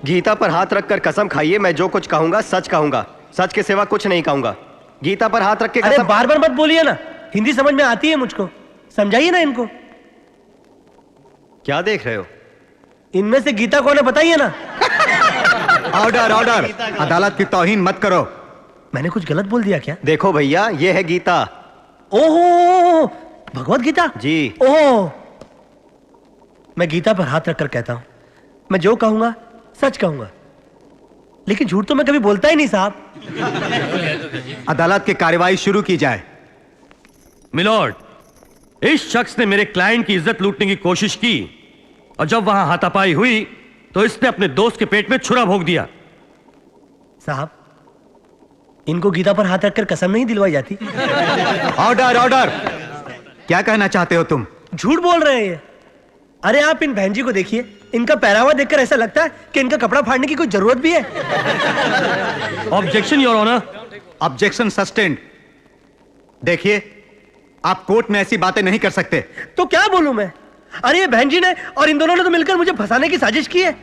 गीता पर हाथ रखकर कसम खाइए, मैं जो कुछ कहूंगा सच कहूंगा, सच के सिवा कुछ नहीं कहूंगा। गीता पर हाथ रख के अरे बार बार मत बोलिए ना, हिंदी समझ में आती है मुझको, समझाइए ना इनको। क्या देख रहे हो? इनमें से गीता कौन है बताइए ना। ऑर्डर ऑर्डर, अदालत की तौहीन मत करो। मैंने कुछ गलत बोल दिया क्या? देखो भैया, ये है गीता। ओहो, भगवत गीता जी। ओहो, मैं गीता पर हाथ रखकर कहता हूं, मैं जो कहूंगा सच कहूंगा, लेकिन झूठ तो मैं कभी बोलता ही नहीं साहब। अदालत की कार्रवाई शुरू की जाए। मिलॉर्ड, इस शख्स ने मेरे क्लाइंट की इज्जत लूटने की कोशिश की और जब वहां हाथापाई हुई तो इसने अपने दोस्त के पेट में छुरा भोंक दिया। साहब, इनको गीता पर हाथ रखकर कसम नहीं दिलवाई जाती? ऑर्डर ऑर्डर, क्या कहना चाहते हो तुम? झूठ बोल रहे हैं ये। अरे आप इन बहन जी को देखिए, इनका पहरावा देखकर ऐसा लगता है कि इनका कपड़ा फाड़ने की कोई जरूरत भी है। Objection your honour. Objection sustained. देखिए, आप कोर्ट में ऐसी बातें नहीं कर सकते। तो क्या बोलूं मैं? अरे ये बहन जी ने और इन दोनों ने तो मिलकर मुझे फंसाने की साजिश की है,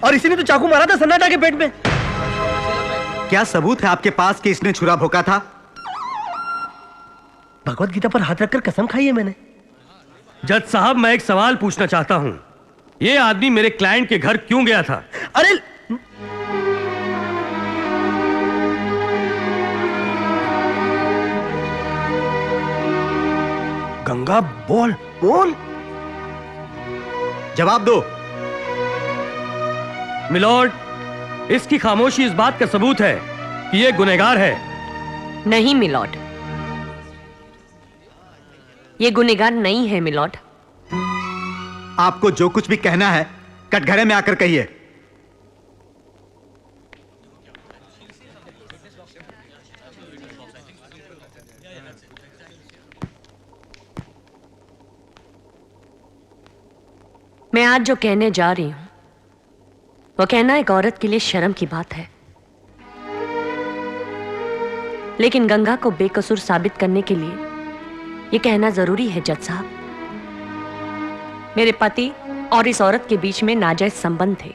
और इसी ने तो चाकू मारा था सन्नाटा के पेट में। क्या सबूत है आपके पास कि इसने छुरा भोंका था? भगवत गीता पर हाथ रखकर कसम खाई है मैंने। जज साहब, मैं एक सवाल पूछना चाहता हूं, यह आदमी मेरे क्लाइंट के घर क्यों गया था? अरे गंगा, बोल बोल, जवाब दो। मिलॉर्ड, इसकी खामोशी इस बात का सबूत है कि यह गुनहगार है। नहीं मिलॉर्ड, ये गुनहगार नहीं है मिलॉर्ड। आपको जो कुछ भी कहना है कटघरे में आकर कहिए। मैं आज जो कहने जा रही हूं वो कहना एक औरत के लिए शर्म की बात है, लेकिन गंगा को बेकसूर साबित करने के लिए यह कहना जरूरी है। जज साहब, मेरे पति और इस औरत के बीच में नाजायज संबंध थे।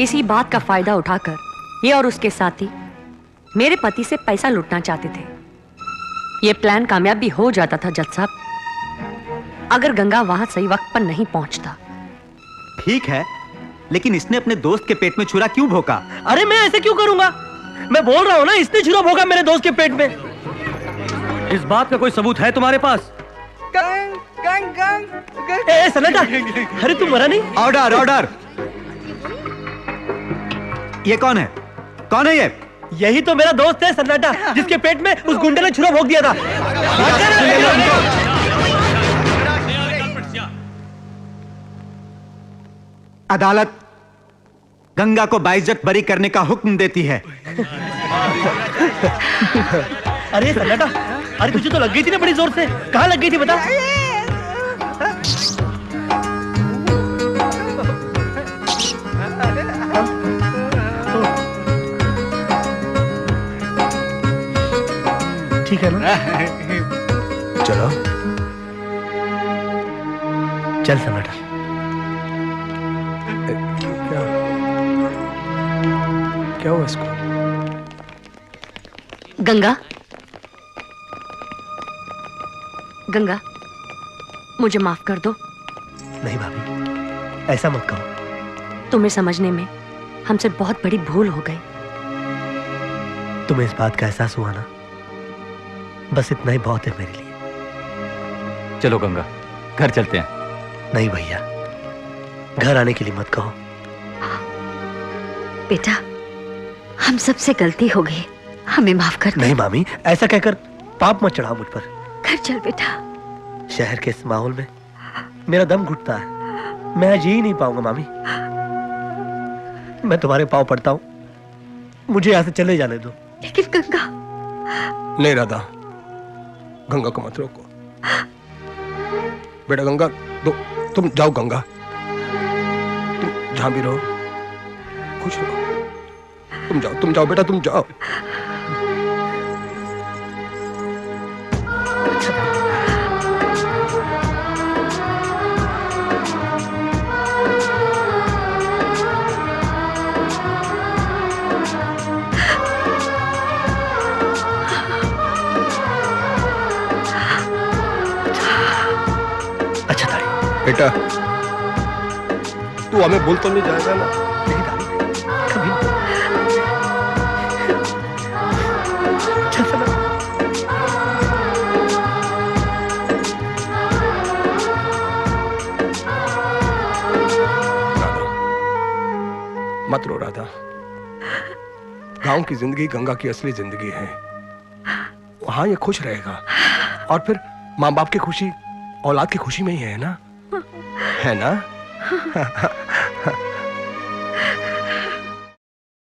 इसी बात का फायदा उठाकर ये और उसके साथी मेरे पति से पैसा लूटना चाहते थे। यह प्लान कामयाब भी हो जाता था जज साहब, अगर गंगा वहां सही वक्त पर नहीं पहुंचता। ठीक है, लेकिन इसने अपने दोस्त के पेट में छुरा क्यों भोंका? अरे मैं ऐसे क्यों करूंगा? मैं बोल रहा हूं ना, इसने छुरा भोंका मेरे दोस्त के पेट में। इस बात का कोई सबूत है तुम्हारे पास? गंग गंग गंग गंग। ए सन्नाटा, अरे तू मरा नहीं? Order order. ये कौन है? कौन है ये? यही तो मेरा दोस्त है सन्नाटा, जिसके पेट में उस गुंडे ने छुरा भोंक दिया था। अदालत गंगा को बाइज्जत बरी करने का हुक्म देती है। अरे सन्नाटा, अरे तुझे तो लग गई थी ना बड़ी जोर से। कहाँ लग गई थी बता? ठीक है ना? चलो चल सन्नाटा। क्या हुआ इसको? गंगा, गंगा, मुझे माफ कर दो। नहीं भाभी, ऐसा मत कहो। तुम्हें समझने में हमसे बहुत बड़ी भूल हो गई। तुम्हें इस बात का एहसास हुआ ना, बस इतना ही बहुत है मेरे लिए। चलो गंगा, घर चलते हैं। नहीं भैया, घर आने के लिए मत कहो। बेटा, हम सबसे गलती हो गई, हमें माफ कर दे। नहीं मामी, ऐसा कहकर पाप मत चढ़ाओ मुझ पर। घर चल बेटा। शहर के इस माहौल में मेरा दम घुटता है, मैं जी ही नहीं पाऊंगा मामी। मैं तुम्हारे पांव पड़ता हूं, मुझे यहां से चले जाने दो। लेकिन गंगा। नहीं राधा, गंगा को मत रोको। बेटा गंगा, तुम जाओ गंगा, तुम जहां भी रहो खुश रहो। तुम जाओ बेटा, तुम जाओ। बेटा तू हमें भूल तो नहीं जाएगा ना? नहीं दादी, कभी नहीं। चल सना। मत रो राधा। गांव की जिंदगी गंगा की असली जिंदगी है। वहां ये खुश रहेगा और फिर माँ बाप की खुशी औलाद की खुशी में ही है ना? है ना?